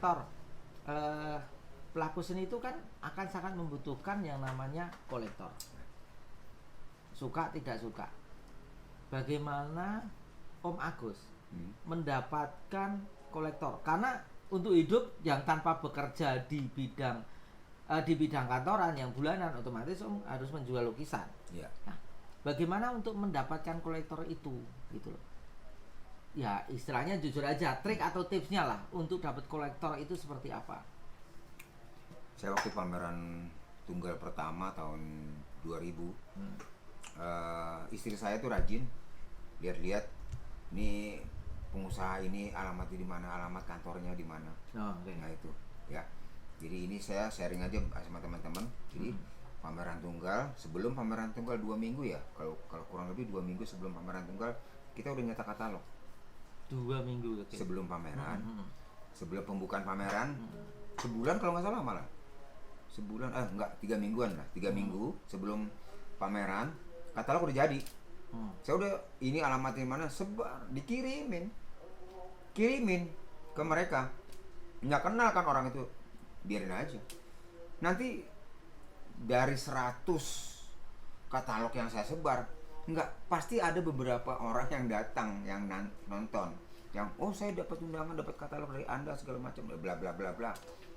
kolektor, eh, pelaku seni itu kan akan sangat membutuhkan yang namanya kolektor. Suka tidak suka. Bagaimana Om Agus mendapatkan kolektor? Karena untuk hidup yang tanpa bekerja di bidang kantoran yang bulanan, otomatis Om harus menjual lukisan. Ya. Nah, bagaimana untuk mendapatkan kolektor itu, gitu loh? Ya istilahnya jujur aja, trik atau tipsnya lah untuk dapat kolektor itu seperti apa? Saya waktu pameran tunggal pertama tahun 2000, istri saya tuh rajin lihat-lihat nih pengusaha ini alamatnya di mana, alamat kantornya di mana. Okay. Nah itu ya. Jadi ini saya sharing aja sama teman-teman. Jadi pameran tunggal, sebelum pameran tunggal 2 minggu ya, kalau kurang lebih 2 minggu sebelum pameran tunggal kita udah nyetak katalog. 2 minggu okay. Sebelum pameran, sebelum pembukaan pameran, sebulan kalau nggak salah malah. Sebulan, enggak, 3 mingguan lah, 3 minggu sebelum pameran katalog udah jadi. Saya udah ini alamatnya mana, sebar, kirimin ke mereka. Nggak kenal kan orang itu, biarin aja. Nanti dari 100 katalog yang saya sebar, nggak, pasti ada beberapa orang yang datang, yang nonton, yang saya dapat undangan, dapat katalog dari Anda segala macam, bla bla bla bla.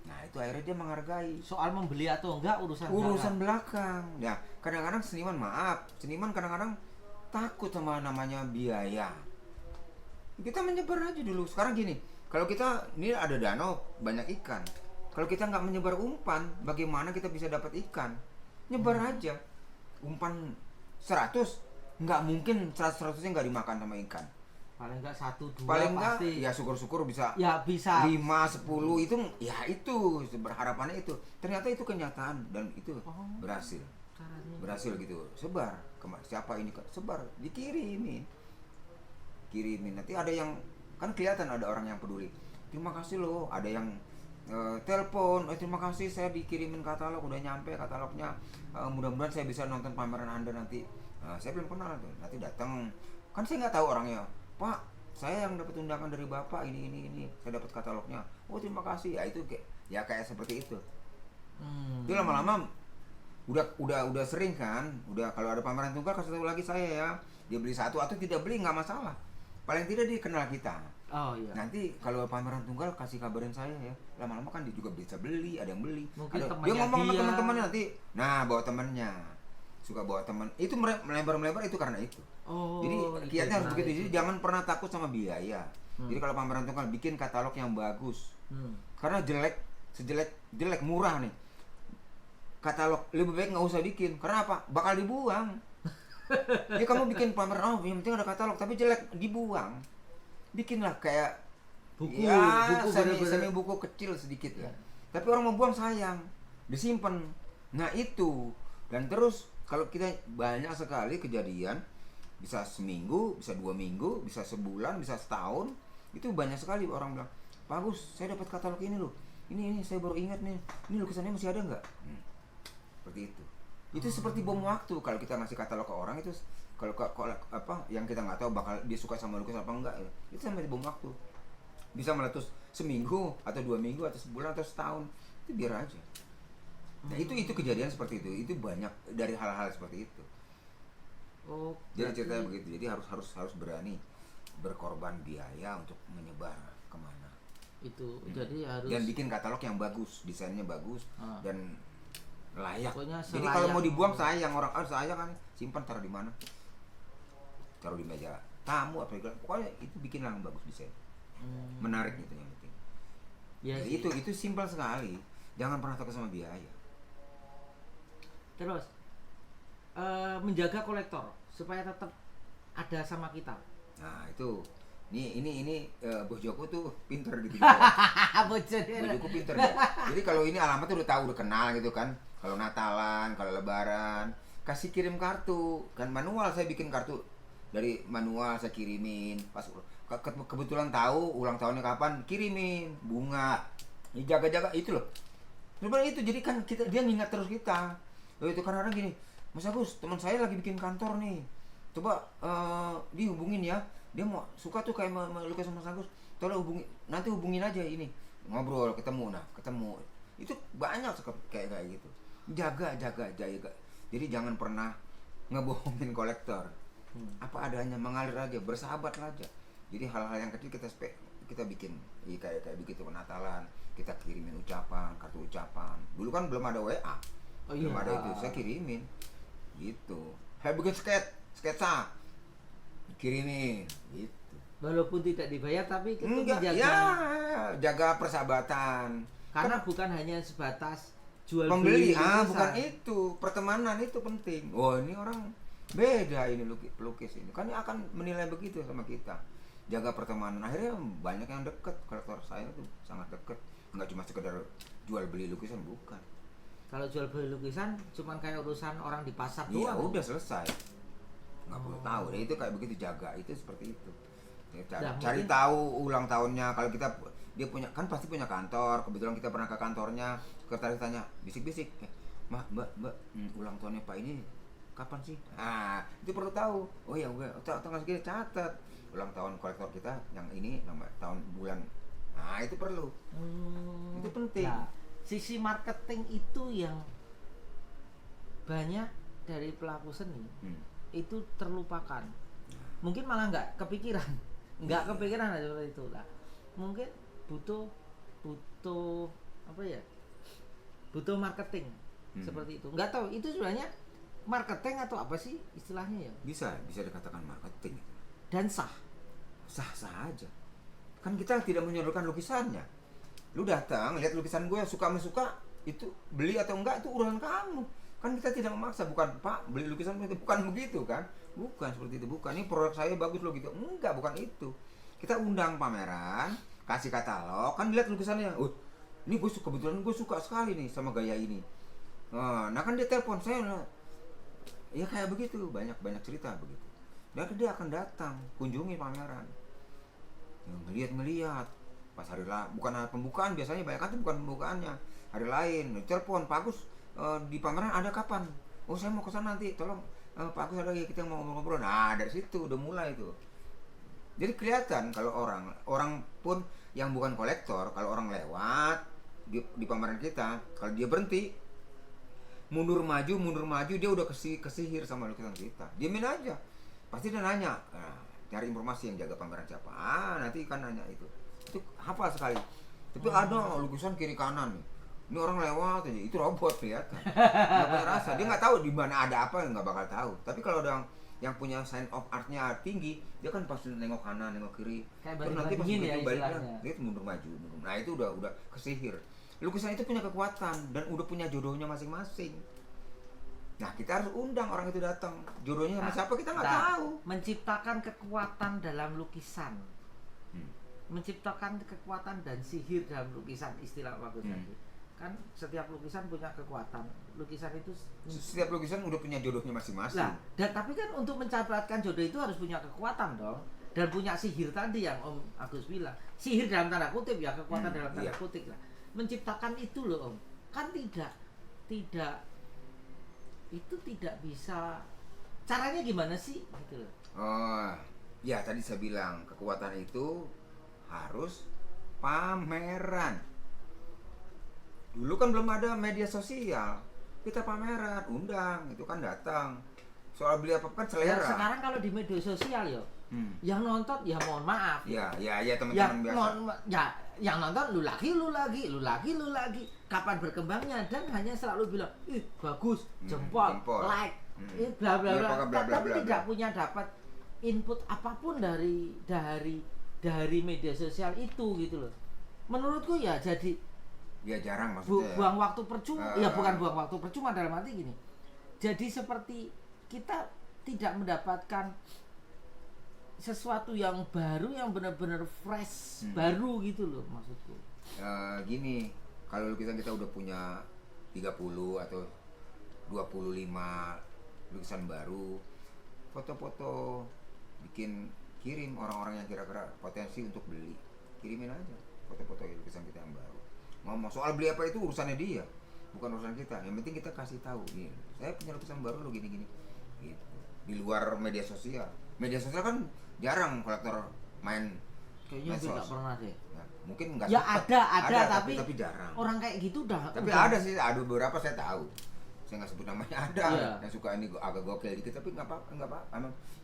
Nah itu akhirnya dia menghargai. Soal membeli atau enggak urusan belakang. Ya kadang-kadang seniman kadang-kadang takut sama namanya biaya. Kita menyebar aja dulu. Sekarang gini, kalau kita ini ada danau banyak ikan, kalau kita nggak menyebar umpan, bagaimana kita bisa dapat ikan? Nyebar aja. Umpan 100, nggak mungkin 100-100-nya nggak dimakan sama ikan. Paling enggak 1-2 paling pasti. Enggak, ya syukur-syukur bisa. Ya bisa 5, 10 itu, ya itu berharapannya itu. Ternyata itu kenyataan dan itu berhasil. Berhasil gitu. Sebar. Siapa ini? Sebar, dikirimin. Nanti ada yang kan kelihatan ada orang yang peduli. Terima kasih loh. Ada yang telepon, terima kasih saya dikirimin katalog, udah nyampe katalognya. Mudah-mudahan saya bisa nonton pameran Anda nanti. Saya belum kenal tuh. Nanti datang. Kan saya nggak tahu orangnya. Pak, saya yang dapat undangan dari Bapak ini, saya dapat katalognya. Oh terima kasih. Ya itu kayak seperti itu. Itu lama-lama udah sering kan. Udah kalau ada pameran tunggal kasih tahu lagi saya ya. Dia beli satu atau tidak beli nggak masalah. Paling tidak dia kenal kita. Oh iya. Nanti kalau pameran tunggal kasih kabarin saya ya. Lama-lama kan dia juga bisa beli, ada yang beli. Mungkin Dia ngomong sama teman-temannya nanti. Nah bawa temannya. Suka bawa teman. Itu melebar itu karena itu. Jadi kiatnya harus begitu. Jadi jangan pernah takut sama biaya. Jadi kalau pameran tunggal bikin katalog yang bagus. Karena sejelek murah nih. Katalog lebih baik nggak usah bikin. Karena apa? Bakal dibuang. Ya kamu bikin pameran, yang penting ada katalog, tapi jelek dibuang. Bikinlah kayak buku semi buku kecil sedikit ya. Tapi orang mau buang sayang, disimpan. Nah itu. Dan terus kalau kita banyak sekali kejadian, bisa seminggu, bisa 2 minggu, bisa sebulan, bisa setahun, itu banyak sekali orang bilang, Pak Agus, saya dapat katalog ini loh, ini saya baru ingat nih, ini lukisannya masih ada nggak? Seperti itu. Itu seperti bom waktu. Kalau kita ngasih katalog ke orang itu, kalau yang kita nggak tahu bakal dia suka sama lukisan apa enggak, itu seperti bom waktu. Bisa meletus seminggu atau 2 minggu atau sebulan atau setahun, itu biar aja. Nah itu kejadian seperti itu banyak dari hal-hal seperti itu. Jadi ceritanya begitu. Jadi harus berani berkorban biaya untuk menyebar kemana. Itu jadi harus. Dan bikin katalog yang bagus, desainnya bagus dan layak. Jadi layak. kalau mau dibuang sayang orang, sayang kan simpan taruh di mana? Taruh di meja tamu apa gitu. Pokoknya itu bikin yang bagus desain. Menarik gitu yang penting. Ya, itu simpel sekali. Jangan pernah takut sama biaya. Terus menjaga kolektor supaya tetap ada sama kita. Nah itu ini Bos Joko tuh pinter gitu. Bos Joko pinter ya. Jadi kalau ini alamatnya udah tahu, udah kenal gitu kan. Kalau Natalan, kalau Lebaran, kasih kirim kartu. Kan manual, saya bikin kartu dari manual, saya kirimin. Pas kebetulan tahu ulang tahunnya kapan, kirimin bunga. Jaga-jaga itu loh. Sebenarnya itu jadi kan dia ngingat terus kita. Loh itu kadang-kadang gini, Mas Agus, teman saya lagi bikin kantor nih. Coba dihubungin ya. Dia mau suka tuh kayak melukis sama Mas Agus. Tolong nanti hubungin aja ini ngobrol, ketemu, itu banyak kayak gitu. Jaga. Jadi jangan pernah ngebohongin kolektor. Apa adanya, mengalir aja, bersahabat aja. Jadi hal-hal yang kecil kita bikin, kayak begitu Natalan, kita kirimin ucapan, kartu ucapan. Dulu kan belum ada WA, belum ada itu, saya kirimin, gitu. Saya bikin sketsa, kirimin, gitu. Walaupun tidak dibayar tapi itu Enggak, menjaga. ya, jaga persahabatan. Karena bukan hanya sebatas jual Pembeli, beli lukisan. bukan itu, pertemanan itu penting. Oh, ini orang beda ini pelukis ini, kan akan menilai begitu sama kita. Jaga pertemanan, akhirnya banyak yang deket. Kolektor saya tuh sangat deket, nggak cuma sekedar jual beli lukisan, bukan. Kalau jual beli lukisan cuman kayak urusan orang di pasar Iya, doang. udah selesai, nggak perlu tahu. Nah, itu kayak begitu, jaga itu seperti itu. Cari mungkin tahu ulang tahunnya. Kalau dia punya, kan pasti punya kantor. Kebetulan kita pernah ke kantornya, sekretaris tanya bisik-bisik, mbak, ulang tahunnya Pak ini kapan sih? Itu perlu tahu. Oh ya, gue tanggal segini, catat ulang tahun kolektor kita yang ini, tahun bulan. Itu perlu. Itu penting. Nah, sisi marketing itu yang banyak dari pelaku seni itu terlupakan. Mungkin malah nggak kepikiran aja seperti itu lah. Mungkin butuh apa ya? Butuh marketing seperti itu. Nggak tahu itu sebenarnya marketing atau apa sih istilahnya ya? Bisa dikatakan marketing. Dan sah Sah aja. Kan kita tidak menyodorkan lukisannya. Lu datang lihat lukisan gue, suka itu beli atau enggak itu urusan kamu. Kan kita tidak memaksa, bukan Pak beli lukisan itu, bukan begitu kan? Bukan seperti itu, bukan. Ini produk saya bagus loh gitu. Enggak, bukan itu. Kita undang pameran, kasih katalog, kan lihat lukisannya. Ini kebetulan gue suka sekali nih sama gaya ini. Nah kan dia telepon saya. Ya kayak begitu, banyak cerita begitu. Dan dia akan datang, kunjungi pameran. Melihat pas bukan hari pembukaan, biasanya banyak kan itu bukan pembukaannya, hari lain telepon, Pak Agus di pameran ada kapan? Oh saya mau kesana nanti, tolong Pak Agus ada, kita mau ngobrol. Nah dari situ udah mulai tuh. Jadi kelihatan kalau orang pun yang bukan kolektor, kalau orang lewat di pameran kita, kalau dia berhenti mundur maju, dia udah kesihir sama lukisan kita. Diamin aja, pasti dia nanya. Cari informasi, yang jaga pameran siapa, nanti kan nanya itu hafal sekali. Tapi ada lukisan kiri kanan nih, ini orang lewat aja, itu robot kelihatan, nggak punya rasa, dia nggak tahu di mana ada apa, nggak bakal tahu. Tapi kalau ada yang punya sign of artnya tinggi, dia kan pasti nengok kanan, nengok kiri, terus nanti pas balik dia mundur maju. Nah itu udah kesihir. Lukisan itu punya kekuatan dan udah punya jodohnya masing-masing. Nah kita harus undang orang itu datang, jodohnya sama siapa kita nggak tahu. Menciptakan kekuatan dalam lukisan, menciptakan kekuatan dan sihir dalam lukisan, istilah bagus tadi. Kan setiap lukisan punya kekuatan. Lukisan itu setiap lukisan udah punya jodohnya masing-masing. Nah, tapi kan untuk mencatatkan jodoh itu harus punya kekuatan dong, dan punya sihir tadi yang Om Agus bilang. Sihir dalam tanda kutip ya, kekuatan dalam tanda kutip lah. Menciptakan itu loh Om. Kan tidak itu tidak bisa. Caranya gimana sih gitu loh. Ya tadi saya bilang kekuatan itu harus pameran. Dulu kan belum ada media sosial, kita pameran, undang, itu kan datang. Soal beli apa kan selera. Dan sekarang kalau di media sosial yang nonton ya mohon maaf. Ya teman-teman biasa. Yang nonton lu lagi. Kapan berkembangnya, dan hanya selalu bilang, bagus, jempol. Like, bla bla bla. Tapi tidak punya dapat input apapun dari media sosial itu gitu loh. Menurutku ya jadi jarang maksudnya. Buang waktu percuma. Ya bukan buang waktu percuma, dalam arti gini. Jadi seperti kita tidak mendapatkan sesuatu yang baru, yang benar-benar fresh, baru gitu loh maksudku. Gini, kalau lukisan kita udah punya 30 atau 25 lukisan baru, foto-foto, kirim orang-orang yang kira-kira potensi untuk beli, kirimin aja foto-foto lukisan kita yang baru. Ngomong soal beli apa itu urusannya dia, bukan urusan kita. Yang penting kita kasih tahu, nih saya punya lukisan baru lo gini-gini gitu. Di luar media sosial kan jarang kolektor main Kayaknya medsos. tidak pernah deh. Ya, mungkin nggak Ya sempet. ada tapi jarang. orang kayak gitu udah. Tapi udah. ada sih, ada beberapa saya tahu. Saya nggak sebut namanya, ada Iya. yang suka ini agak gokil dikit, tapi nggak apa,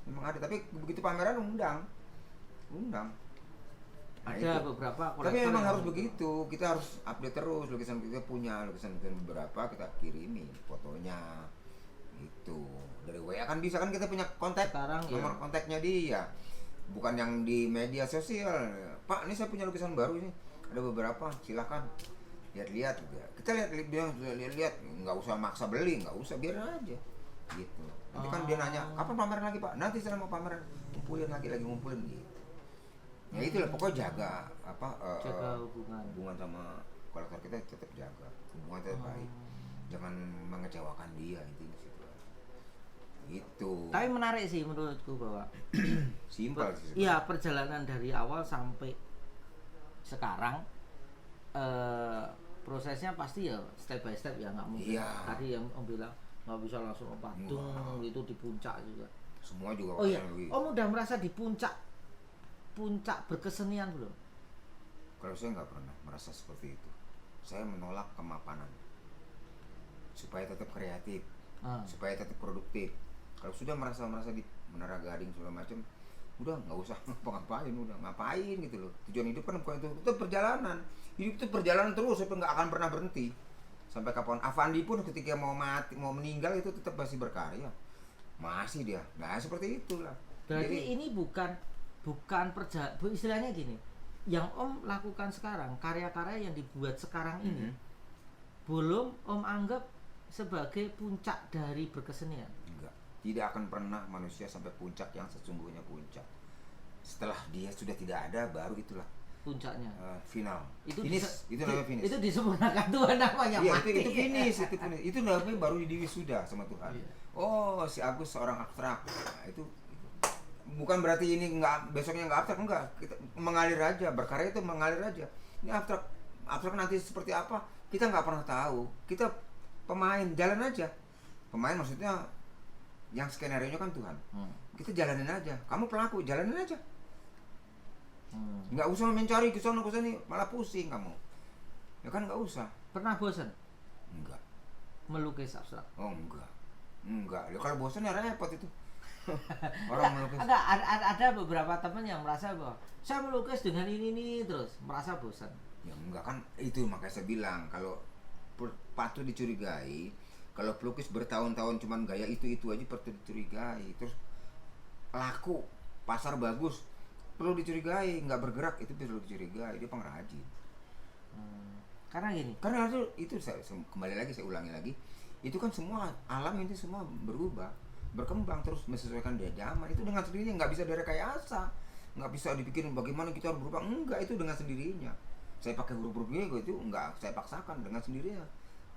memang ada. Tapi begitu pameran undang. Nah, Ada itu. beberapa Tapi kolektor memang yang harus begitu, kita harus update terus. Lukisan kita punya lukisan beberapa, kita kirimin fotonya itu dari WA kan bisa, kan kita punya kontak Sekarang, nomor ya. kontaknya dia, bukan yang di media sosial. Pak, ini saya punya lukisan baru ini, ada beberapa, silakan lihat-lihat. Kita lihat, nggak usah maksa beli, nggak usah, biar aja gitu. Nanti kan dia nanya kapan pameran lagi Pak, nanti saya mau pameran, ngumpulin lagi ngumpulin gitu. Ya itulah, pokoknya jaga jaga hubungan. sama kolektor kita, tetap jaga hubungan tetap baik, jangan mengecewakan dia, intinya situ itu. Tapi menarik sih menurutku bahwa Simpel sih. iya, perjalanan dari awal sampai sekarang prosesnya pasti ya step by step ya, nggak mungkin. Iya. Tadi yang Om bilang nggak bisa langsung Padung itu di puncak juga. Semua juga. Oh iya, Om udah merasa di puncak berkesenian belum? Kalau saya nggak pernah merasa seperti itu. Saya menolak kemapanan supaya tetap kreatif, supaya tetap produktif. Kalau sudah merasa di Menara Gading segala macam, udah nggak usah ngapain, udah ngapain gitu loh. Tujuan hidup kan bukan itu perjalanan. Hidup itu perjalanan terus, sampai nggak akan pernah berhenti. Sampai kapan? Avandi pun ketika mau mati, mau meninggal itu tetap masih berkarya, masih dia. Nah seperti itulah. Berarti Jadi, ini bukan istilahnya gini. Yang Om lakukan sekarang, karya-karya yang dibuat sekarang ini belum Om anggap sebagai puncak dari berkesenian. enggak, tidak akan pernah manusia sampai puncak yang sesungguhnya puncak. Setelah dia sudah tidak ada, baru itulah Puncaknya. final. Itu Finish, itu namanya finish. Itu disempurnakan Tuhan namanya. Iya, mati. itu finish, itu namanya baru diwisuda sama Tuhan. Iya. Oh, si Agus seorang abstrak. Nah, itu bukan berarti ini besoknya nggak abstrak, enggak. Kita mengalir aja, berkarya itu mengalir aja. Ini abstrak nanti seperti apa? Kita nggak pernah tahu. Kita pemain, jalan aja. Pemain maksudnya yang skenario-nya kan Tuhan. Kita jalanin aja. Kamu pelaku, jalanin aja. Nggak usah mencari kesana kesini, malah pusing kamu. Ya kan nggak usah. Pernah bosan Enggak. melukis abstrak? Oh enggak. Ya, kalau bosan ya repot itu. Orang melukis. Ada beberapa teman yang merasa bahwa saya melukis dengan ini terus merasa bosan. Ya enggak, kan itu makanya saya bilang kalau patut dicurigai. Kalau pelukis bertahun-tahun cuman gaya itu aja patut dicurigai. Terus laku, pasar bagus, perlu dicurigai. Nggak bergerak, itu perlu dicurigai. Dia pengrajin. Karena gini, Karena itu saya kembali lagi, saya ulangi lagi, itu kan semua alam ini semua berubah, berkembang terus menyesuaikan dia zaman. Itu dengan sendirinya, nggak bisa direkayasa, nggak bisa dipikirin bagaimana kita harus berubah. Enggak, itu dengan sendirinya. Saya pakai huruf-huruf itu enggak saya paksakan, dengan sendirinya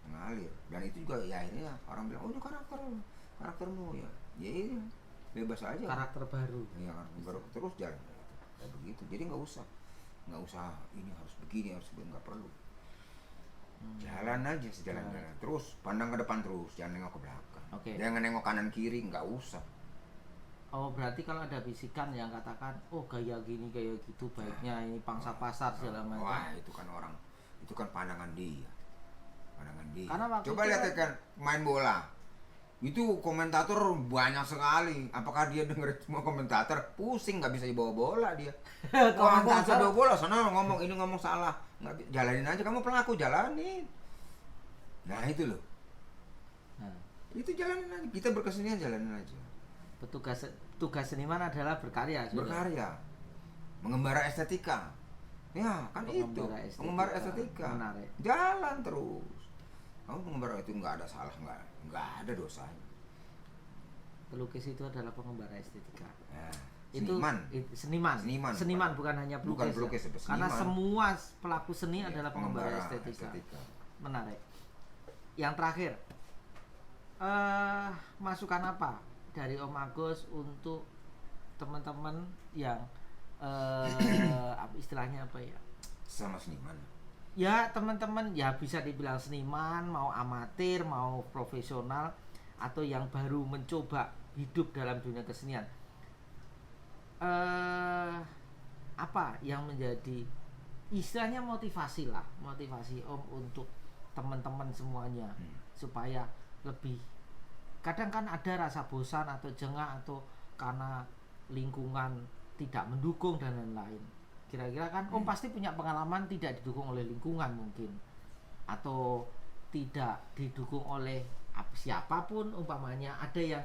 mengalir. Dan itu juga ya akhirnya orang bilang, oh itu karaktermu ya iya, bebas aja. karakter baru. Ya baru terus jalan kayak begitu. Jadi nggak usah ini harus begini, harus begini, nggak perlu. Jalan aja sejalan-jalan terus, pandang ke depan terus, jangan nengok ke belakang. Oke. Jangan nengok kanan kiri, nggak usah. Oh berarti kalau ada bisikan yang katakan, oh gaya gini gaya gitu baiknya ini pangsa pasar segala macam. Wah itu kan itu kan pandangan dia. Karena waktu Coba itu lihat kan main bola, itu komentator banyak sekali. Apakah dia dengerin semua komentator? Pusing, nggak bisa dibawa bola dia. Wah, aku bisa bawa bola, sana ngomong ini ngomong salah. Nggak, jalanin aja, kamu pelaku, jalanin. Nah itu loh. Nah, Itu jalanin aja. Kita berkesenian jalanin aja. tugas seniman adalah berkarya. Sudah. Berkarya, mengembara estetika. Ya kan pengembara estetika. Menarik. Jalan terus. Kamu pengembara itu nggak ada salah, nggak ada dosanya. Pelukis itu adalah pengembara estetika. Ya, Seniman. Seniman bukan hanya pelukis. Bukan pelukis, ya. seniman. Karena semua pelaku seni Ya, adalah pengembara estetika. Menarik. Yang terakhir, masukan apa dari Om Agus untuk teman-teman yang istilahnya apa ya? Sama seniman. Ya teman-teman ya bisa dibilang seniman, mau amatir, mau profesional, atau yang baru mencoba hidup dalam dunia kesenian. Apa apa yang menjadi istilahnya motivasi Om untuk teman-teman semuanya supaya lebih, kadang kan ada rasa bosan atau jengah atau karena lingkungan tidak mendukung dan lain-lain. Kira-kira kan Om pasti punya pengalaman tidak didukung oleh lingkungan mungkin, atau tidak didukung oleh siapapun, umpamanya ada yang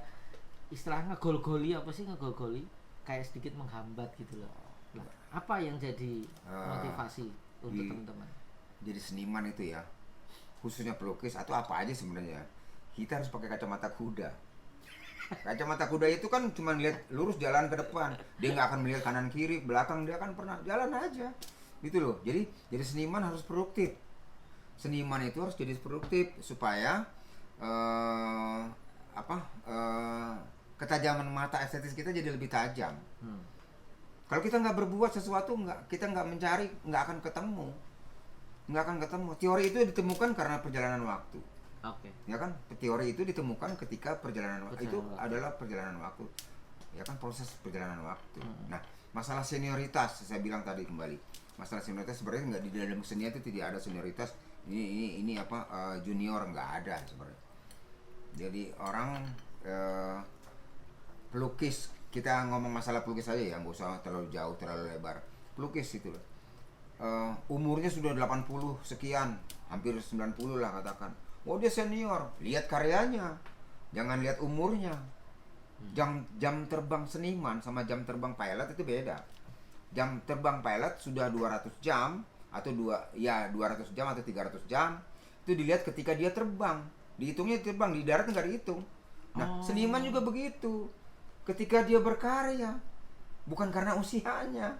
istilahnya ngegol-goli, kayak sedikit menghambat gitu loh. Nah, apa yang jadi motivasi untuk teman-teman? Jadi seniman itu ya, khususnya pelukis atau apa aja sebenarnya, kita harus pakai kacamata kuda. Kacamata kuda itu kan cuma lihat lurus jalan ke depan, dia nggak akan melihat kanan kiri belakang, dia akan pernah jalan aja gitu loh. Jadi seniman harus produktif. Seniman itu harus jadi produktif supaya ketajaman mata estetis kita jadi lebih tajam. Kalau kita nggak berbuat sesuatu, kita nggak mencari, nggak akan ketemu. Teori itu ditemukan karena perjalanan waktu. Oke. Ya kan, teori itu ditemukan ketika perjalanan waktu. Itu adalah perjalanan waktu. Ya kan, proses perjalanan waktu. Nah, masalah senioritas saya bilang tadi kembali. Masalah senioritas sebenarnya nggak, di dalam seni itu tidak ada senioritas. Ini junior, nggak ada sebenarnya. Jadi orang pelukis, kita ngomong masalah pelukis aja ya, nggak usah terlalu jauh, terlalu lebar. Pelukis itu loh, umurnya sudah 80 sekian, hampir 90 lah katakan. Oh, dia senior, lihat karyanya, jangan lihat umurnya. Jam terbang seniman sama jam terbang pilot itu beda. Jam terbang pilot sudah 200 jam atau 200 jam atau 300 jam, itu dilihat ketika dia terbang, dihitungnya terbang, di darat nggak dihitung. Nah, seniman juga begitu. Ketika dia berkarya, bukan karena usianya.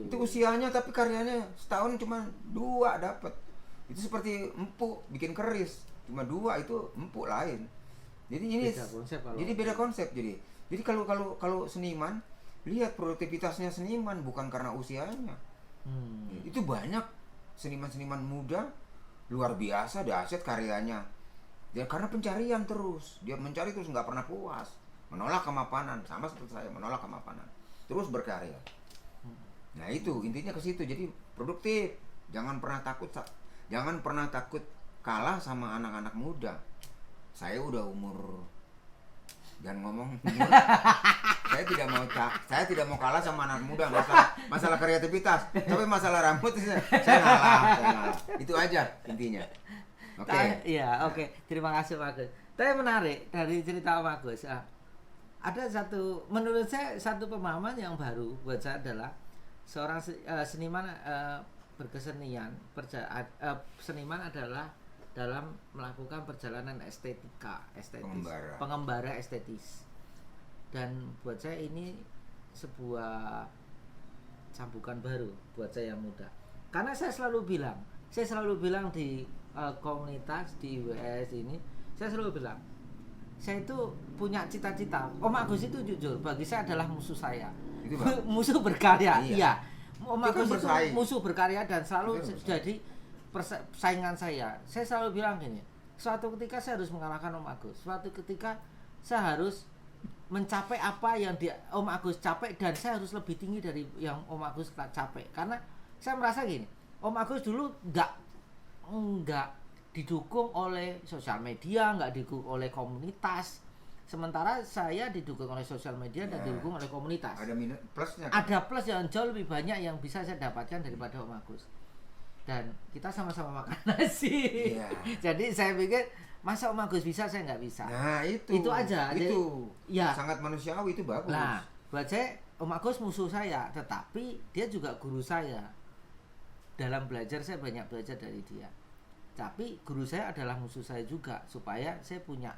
Itu usianya tapi karyanya setahun cuma 2 dapat. Itu seperti empuk bikin keris, cuma 2 itu empuk lain. Jadi ini beda konsep. Jadi kalau seniman, lihat produktivitasnya seniman bukan karena usianya. Itu banyak seniman-seniman muda luar biasa, dahsyat karyanya. Ya karena pencarian terus, dia mencari terus, nggak pernah puas, menolak kemapanan, sama seperti saya menolak kemapanan, terus berkarya. Nah itu intinya ke situ. Jadi produktif, jangan pernah takut kalah sama anak-anak muda. Saya udah umur, jangan ngomong umur. saya tidak mau kalah sama anak muda masalah kreativitas, tapi masalah rambut saya ngalah. Itu aja intinya. Oke. Oke. Terima kasih Pak Agus. Tapi menarik dari cerita Pak Agus. Ada menurut saya satu pemahaman yang baru buat saya adalah seorang seniman berkesenian. Seniman adalah dalam melakukan perjalanan estetis, pengembara estetis. Dan buat saya ini sebuah cambukan baru buat saya yang muda. Karena saya selalu bilang di komunitas di WS ini, saya selalu bilang, saya itu punya cita-cita. Om Agus itu jujur, bagi saya adalah musuh saya. Musuh berkarya. Iya. Om Agus itu musuh berkarya dan selalu jadi saingan saya. Saya selalu bilang gini, suatu ketika saya harus mengalahkan Om Agus. Suatu ketika saya harus mencapai apa yang Om Agus capai, dan saya harus lebih tinggi dari yang Om Agus capai. Karena saya merasa gini, Om Agus dulu nggak didukung oleh sosial media, nggak didukung oleh komunitas, sementara saya didukung oleh sosial media dan didukung oleh komunitas. Ada minus plusnya. Ada plus yang jauh lebih banyak yang bisa saya dapatkan daripada Om Agus. Dan kita sama-sama makan nasi. Jadi saya pikir, masa Om Agus bisa, saya nggak bisa. Nah itu aja. Itu sangat manusiawi, itu bagus. Nah buat saya Om Agus musuh saya, tetapi dia juga guru saya. Dalam belajar saya banyak belajar dari dia. Tapi guru saya adalah musuh saya juga, supaya saya punya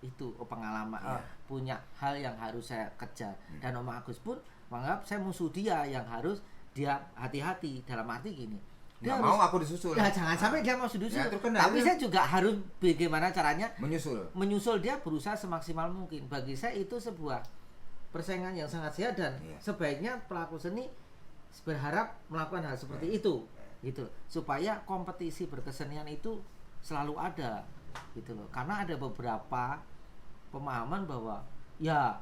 itu pengalaman, punya hal yang harus saya kejar. Dan Om Agus pun menganggap saya musuh dia, yang harus dia hati-hati. Dalam arti gini, dia mau aku disusul. Ya jangan sampai dia mau disusul. Tapi saya juga harus bagaimana caranya menyusul dia, berusaha semaksimal mungkin. Bagi saya itu sebuah persaingan yang sangat sehat, dan sebaiknya pelaku seni berharap melakukan hal seperti itu, gitu, supaya kompetisi berkesenian itu selalu ada, gitu loh. Karena ada beberapa pemahaman bahwa ya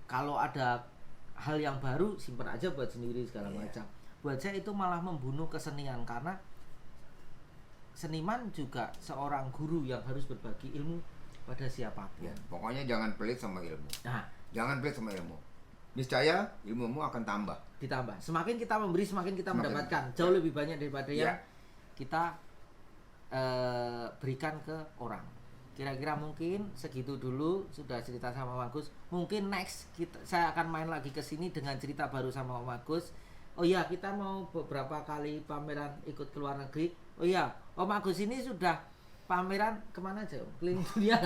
kalau ada hal yang baru simpan aja buat sendiri segala macam. Buat saya itu malah membunuh kesenian, karena seniman juga seorang guru yang harus berbagi ilmu pada siapapun. Ya, pokoknya jangan pelit sama ilmu. Nah, Jangan pelit sama ilmu. Niscaya ilmumu akan tambah. ditambah. Semakin kita memberi, semakin kita Semakin. mendapatkan jauh lebih banyak daripada Ya. yang kita berikan ke orang. Kira-kira mungkin segitu dulu, sudah cerita sama Om Agus. Mungkin next saya akan main lagi ke sini dengan cerita baru sama Om Agus. Oh iya, kita mau beberapa kali pameran ikut ke luar negeri. Oh iya, Om Agus ini sudah pameran kemana aja? Om? Keliling dunia.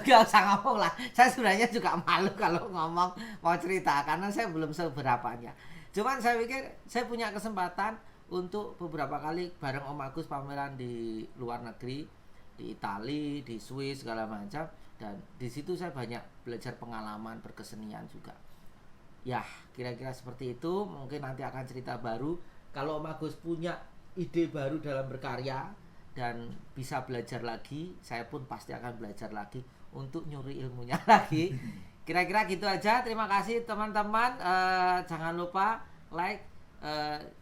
Gak usah ngomong lah. Saya sebenarnya juga malu kalau ngomong mau cerita, karena saya belum seberapanya. Cuman saya pikir saya punya kesempatan untuk beberapa kali bareng Om Agus pameran di luar negeri, di Itali, di Swiss segala macam, dan di situ saya banyak belajar pengalaman berkesenian juga. Ya, kira-kira seperti itu. Mungkin nanti akan cerita baru. Kalau Om Agus punya ide baru dalam berkarya dan bisa belajar lagi, saya pun pasti akan belajar lagi untuk nyuri ilmunya lagi. Kira-kira gitu aja. Terima kasih teman-teman. Jangan lupa like,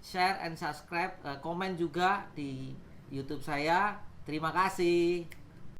share, and subscribe. Komen juga di YouTube saya. Terima kasih.